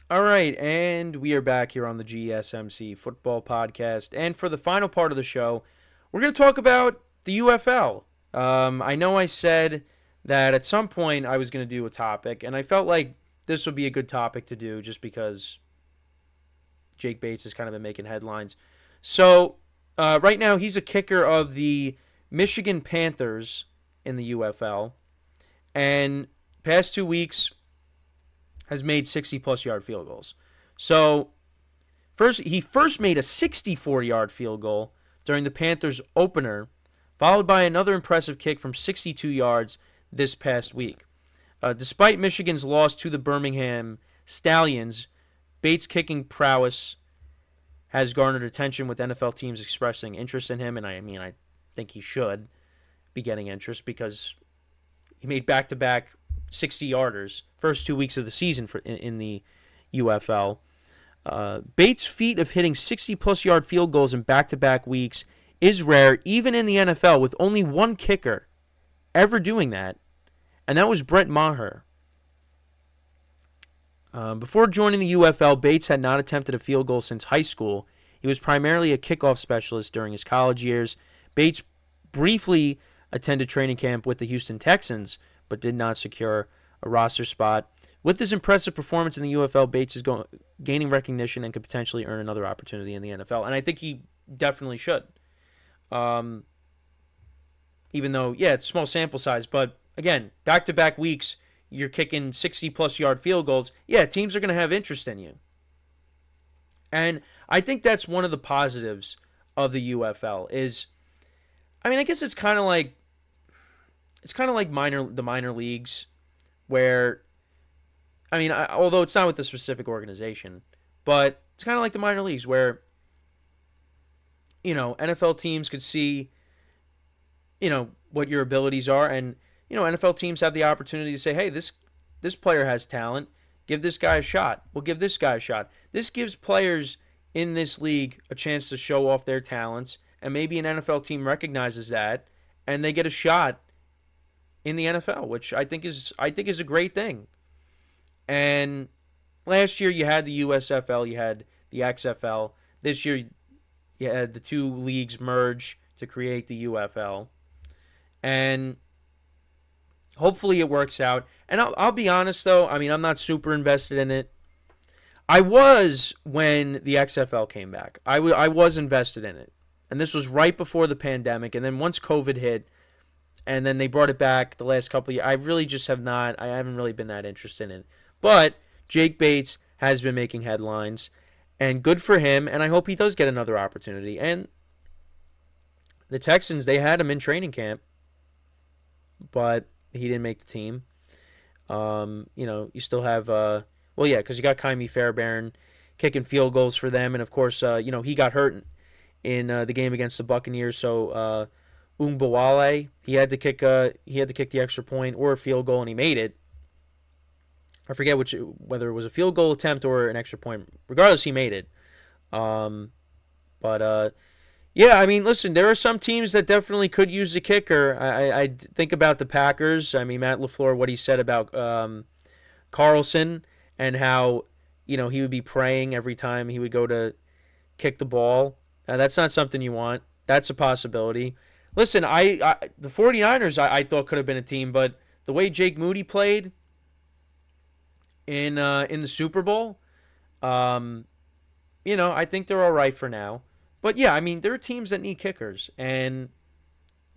All right, and we are back here on the GSMC Football Podcast. And for the final part of the show, we're going to talk about the UFL. I know I said that at some point I was going to do a topic, and I felt like this would be a good topic to do just because Jake Bates has kind of been making headlines. So, right now, he's a kicker of the Michigan Panthers in the UFL. And past 2 weeks, has made 60-plus yard field goals. So he first made a 64-yard field goal during the Panthers opener, followed by another impressive kick from 62 yards this past week. Despite Michigan's loss to the Birmingham Stallions, Bates' kicking prowess has garnered attention with NFL teams expressing interest in him, and I think he should be getting interest because he made back-to-back 60-yarders first 2 weeks of the season in the UFL. Bates' feat of hitting 60-plus yard field goals in back-to-back weeks is rare, even in the NFL, with only one kicker ever doing that, and that was Brett Maher. Before joining the UFL, Bates had not attempted a field goal since high school. He was primarily a kickoff specialist during his college years. Bates briefly attended training camp with the Houston Texans, but did not secure a roster spot. With his impressive performance in the UFL, Bates is gaining recognition and could potentially earn another opportunity in the NFL. And I think he definitely should. Even though, yeah, it's small sample size. But, again, back-to-back weeks, you're kicking 60-plus yard field goals. Yeah, teams are going to have interest in you. And I think that's one of the positives of the UFL is, I guess it's kind of like the minor leagues where, although it's not with a specific organization, but it's kind of like the minor leagues where, NFL teams could see, what your abilities are, and, NFL teams have the opportunity to say, hey, this player has talent. Give this guy a shot. We'll give this guy a shot. This gives players in this league a chance to show off their talents, and maybe an NFL team recognizes that, and they get a shot in the NFL, which I think is a great thing. And last year you had the USFL, you had the XFL. This year you had the two leagues merge to create the UFL, and hopefully it works out. And I'll be honest though, I'm not super invested in it. I was when the XFL came back. I was invested in it, and this was right before the pandemic. And then once COVID hit, and then they brought it back the last couple of years, I really just I haven't really been that interested in it. But Jake Bates has been making headlines, and good for him, and I hope he does get another opportunity. And the Texans, they had him in training camp, but he didn't make the team. You still have, because you got Kaimi Fairbairn kicking field goals for them, and of course, he got hurt in the game against the Buccaneers, so Umbawale, he had to kick the extra point or a field goal, and he made it. I forget whether it was a field goal attempt or an extra point. Regardless, he made it. Listen, there are some teams that definitely could use a kicker. I think about the Packers. Matt LaFleur, what he said about Carlson and how, he would be praying every time he would go to kick the ball. That's not something you want. That's a possibility. Listen, the 49ers I thought could have been a team, but the way Jake Moody played in the Super Bowl, I think they're all right for now. But yeah, there are teams that need kickers, and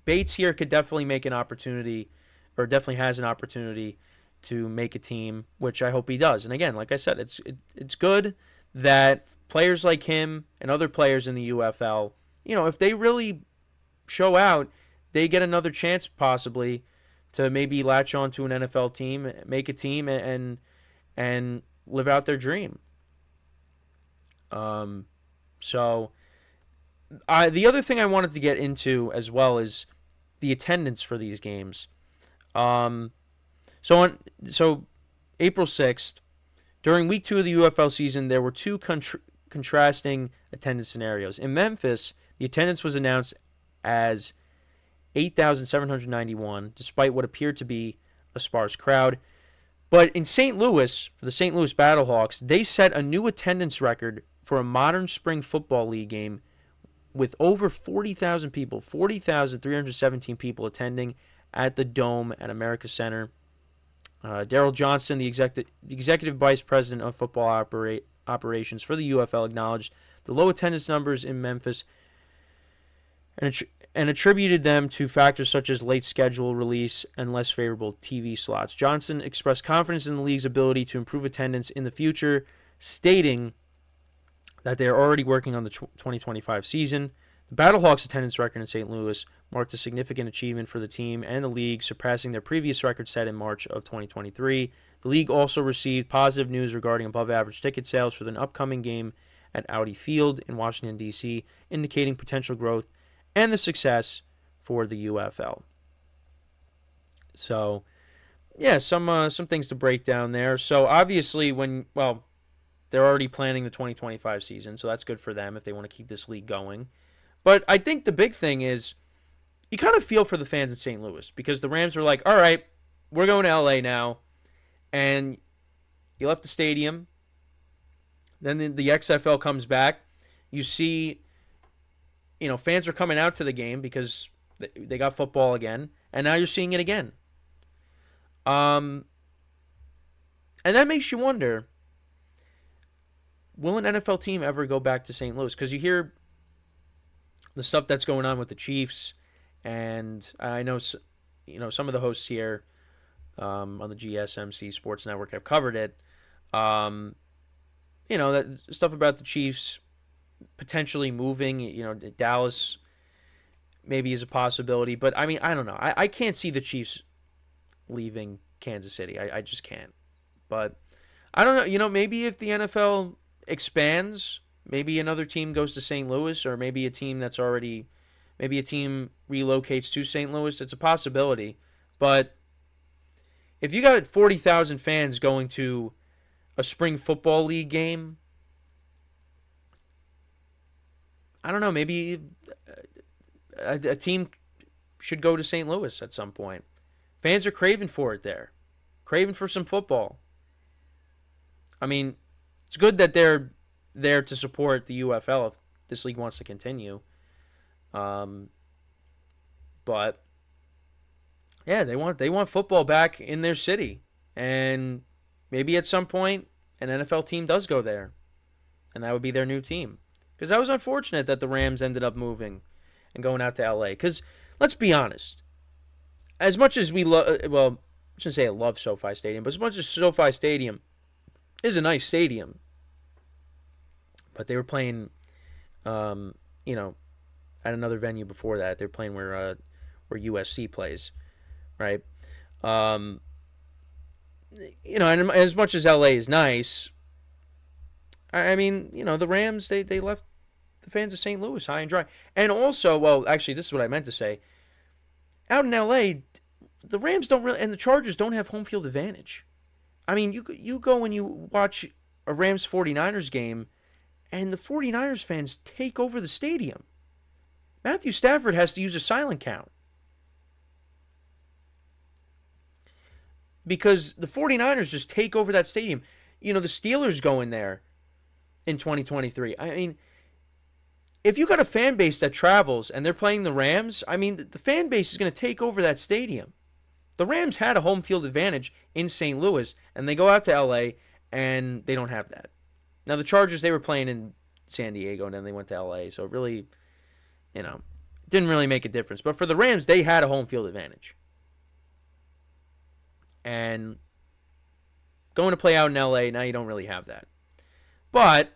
Bates here could definitely make an opportunity, or definitely has an opportunity to make a team, which I hope he does. And again, like I said, it's good that players like him and other players in the UFL, if they really show out, they get another chance possibly to maybe latch on to an NFL team, make a team, and live out their dream. So the other thing I wanted to get into as well is the attendance for these games. So April 6th, during week 2 of the UFL season, there were two contrasting attendance scenarios. In Memphis, the attendance was announced as 8,791, despite what appeared to be a sparse crowd. But in St. Louis, for the St. Louis Battlehawks, they set a new attendance record for a modern spring football league game with over 40,000 people, 40,317 people attending at the Dome at America Center. Daryl Johnston, the executive vice president of football operations for the UFL, acknowledged the low attendance numbers in Memphis and attributed them to factors such as late schedule release and less favorable TV slots. Johnson expressed confidence in the league's ability to improve attendance in the future, stating that they are already working on the 2025 season. The Battlehawks' attendance record in St. Louis marked a significant achievement for the team and the league, surpassing their previous record set in March of 2023. The league also received positive news regarding above-average ticket sales for the upcoming game at Audi Field in Washington, D.C., indicating potential growth and the success for the UFL. So, yeah, some things to break down there. So, obviously, they're already planning the 2025 season, so that's good for them if they want to keep this league going. But I think the big thing is you kind of feel for the fans in St. Louis because the Rams were like, all right, we're going to L.A. now, and you left the stadium. Then the XFL comes back. You see, fans are coming out to the game because they got football again, and now you're seeing it again. And that makes you wonder, will an NFL team ever go back to St. Louis? Because you hear the stuff that's going on with the Chiefs, and I know some of the hosts here on the GSMC Sports Network have covered it. That stuff about the Chiefs potentially moving, Dallas maybe is a possibility, but I mean, I don't know. I can't see the Chiefs leaving Kansas City. I just can't. But I don't know. Maybe if the NFL expands, maybe another team goes to St. Louis, or maybe a team relocates to St. Louis. It's a possibility. But if you got 40,000 fans going to a spring football league game, I don't know, maybe a team should go to St. Louis at some point. Fans are craving for it there. Craving for some football. I mean, it's good that they're there to support the UFL if this league wants to continue. But yeah, they want football back in their city. And maybe at some point an NFL team does go there. And that would be their new team. Because that was unfortunate that the Rams ended up moving and going out to LA. Because let's be honest. As much as we I shouldn't say I love SoFi Stadium, but as much as SoFi Stadium is a nice stadium, but they were playing, at another venue before that. They're playing where USC plays, right? And as much as LA is nice, I mean, the Rams, they left the fans of St. Louis high and dry. And also, actually, this is what I meant to say. Out in LA, the Rams don't really, and the Chargers don't have home field advantage. I mean, you go and you watch a Rams 49ers game, and the 49ers fans take over the stadium. Matthew Stafford has to use a silent count. Because the 49ers just take over that stadium. The Steelers go in there in 2023. I mean, if you got a fan base that travels and they're playing the Rams, I mean, the fan base is going to take over that stadium. The Rams had a home field advantage in St. Louis, and they go out to L.A., and they don't have that. Now, the Chargers, they were playing in San Diego, and then they went to L.A., so it really, didn't really make a difference. But for the Rams, they had a home field advantage. And going to play out in L.A., now you don't really have that. But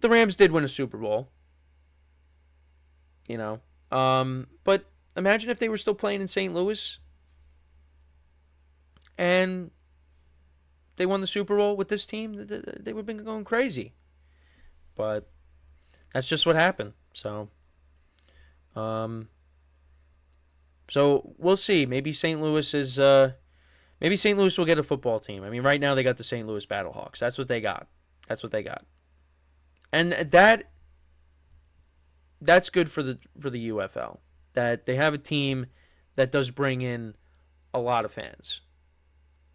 the Rams did win a Super Bowl. But imagine if they were still playing in St. Louis and they won the Super Bowl with this team. They would have been going crazy. But that's just what happened. So we'll see. Maybe St. Louis will get a football team. I mean, right now they got the St. Louis Battlehawks. That's what they got. And that's good for the UFL. That they have a team that does bring in a lot of fans.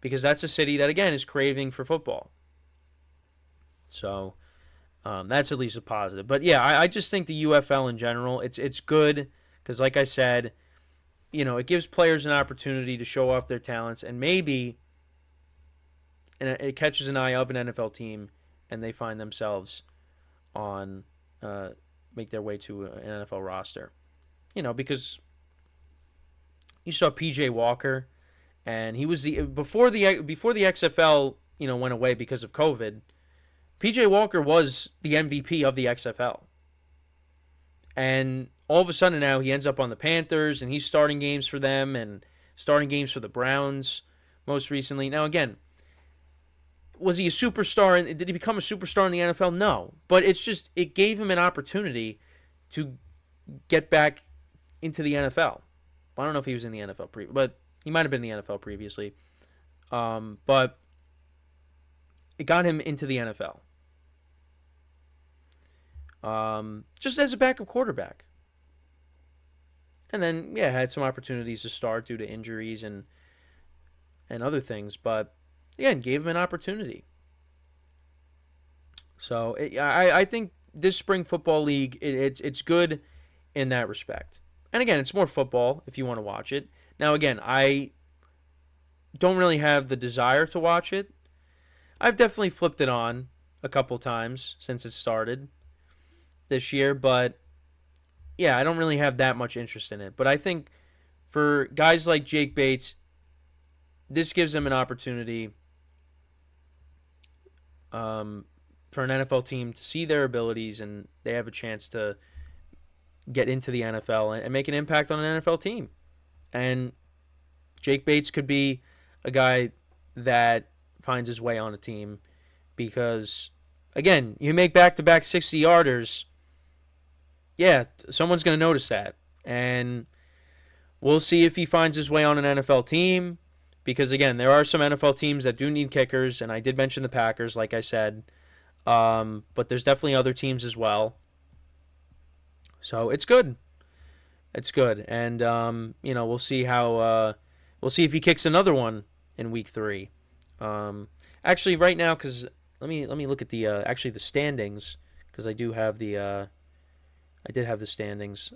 because that's a city that, again, is craving for football. So that's at least a positive. But yeah, I just think the UFL in general, it's good because, like I said, it gives players an opportunity to show off their talents, and maybe it catches an eye of an NFL team, and they find themselves on make their way to an NFL roster. Because you saw P.JWalker, and he was before the XFL went away because of COVID. P.JWalker was the MVP of the XFL. And all of a sudden now he ends up on the Panthers, and he's starting games for them and starting games for the Browns most recently. Now, again, was he a superstar? And did he become a superstar in the NFL? No. But it gave him an opportunity to get back into the NFL. I don't know if he was in the NFL but he might have been in the NFL previously. But it got him into the NFL. Just as a backup quarterback. And then, had some opportunities to start due to injuries and other things. But, again, gave him an opportunity. So, I think this spring football league, it's good in that respect. And, again, it's more football if you want to watch it. Now, again, I don't really have the desire to watch it. I've definitely flipped it on a couple times since it started this year, but I don't really have that much interest in it. But I think for guys like Jake Bates, this gives them an opportunity for an NFL team to see their abilities, and they have a chance to get into the NFL and make an impact on an NFL team. And Jake Bates could be a guy that finds his way on a team because, again, you make back-to-back 60-yarders, someone's going to notice that. And we'll see if he finds his way on an NFL team because, again, there are some NFL teams that do need kickers, and I did mention the Packers, like I said. But there's definitely other teams as well. So it's good. It's good. And, we'll see how we'll see if he kicks another one in week 3. Actually, right now, because let me look at the standings, because I do have I did have the standings.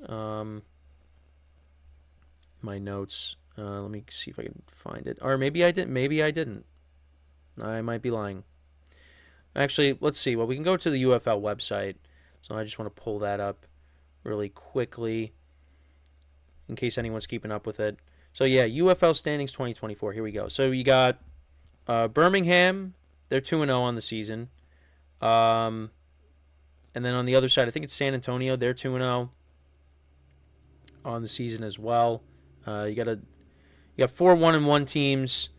My notes. Let me see if I can find it. Or maybe I didn't. Maybe I didn't. I might be lying. Actually, let's see. Well, we can go to the UFL website. So I just want to pull that up really quickly in case anyone's keeping up with it. So, UFL standings 2024. Here we go. So, you got Birmingham. They're 2-0 on the season. And then on the other side, I think it's San Antonio. They're 2-0 on the season as well. You got 4 1-1 teams.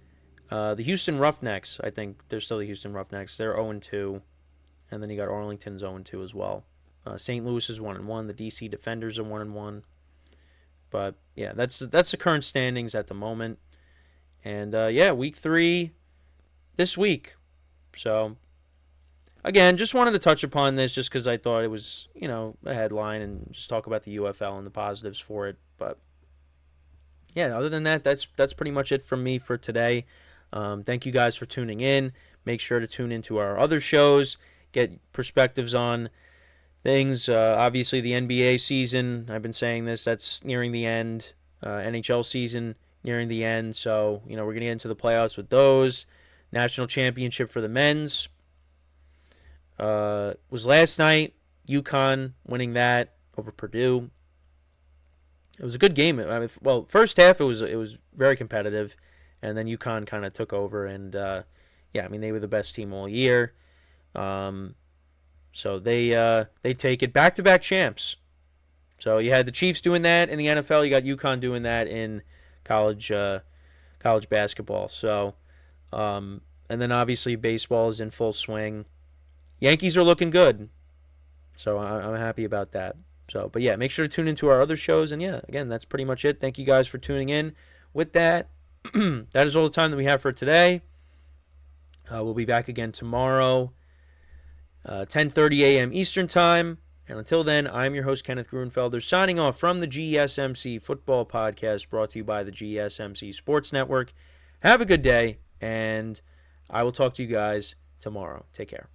The Houston Roughnecks, I think they're still the Houston Roughnecks. They're 0-2. And then you got Arlington's 0-2 as well. St. Louis is 1-1. The DC Defenders are 1-1. But that's the current standings at the moment. And week 3 this week. So again, just wanted to touch upon this just because I thought it was a headline and just talk about the UFL and the positives for it. But other than that, that's pretty much it from me for today. Thank you guys for tuning in. Make sure to tune into our other shows. Get perspectives on things. Obviously, the NBA season, I've been saying this, that's nearing the end. NHL season nearing the end. So, we're going to get into the playoffs with those. National championship for the men's was last night. UConn winning that over Purdue. It was a good game. First half it was very competitive, and then UConn kind of took over, and they were the best team all year. So they take it back-to-back champs. So you had the Chiefs doing that in the NFL. You got UConn doing that in college basketball. So, and then obviously baseball is in full swing. Yankees are looking good. So I'm happy about that. So, but make sure to tune into our other shows. And again, that's pretty much it. Thank you guys for tuning in. With that, that is all the time that we have for today. We'll be back again tomorrow, 10:30 a.m. Eastern Time. And until then, I'm your host, Kenneth Grunfelder, signing off from the GSMC Football Podcast, brought to you by the GSMC Sports Network. Have a good day, And I will talk to you guys tomorrow. Take care.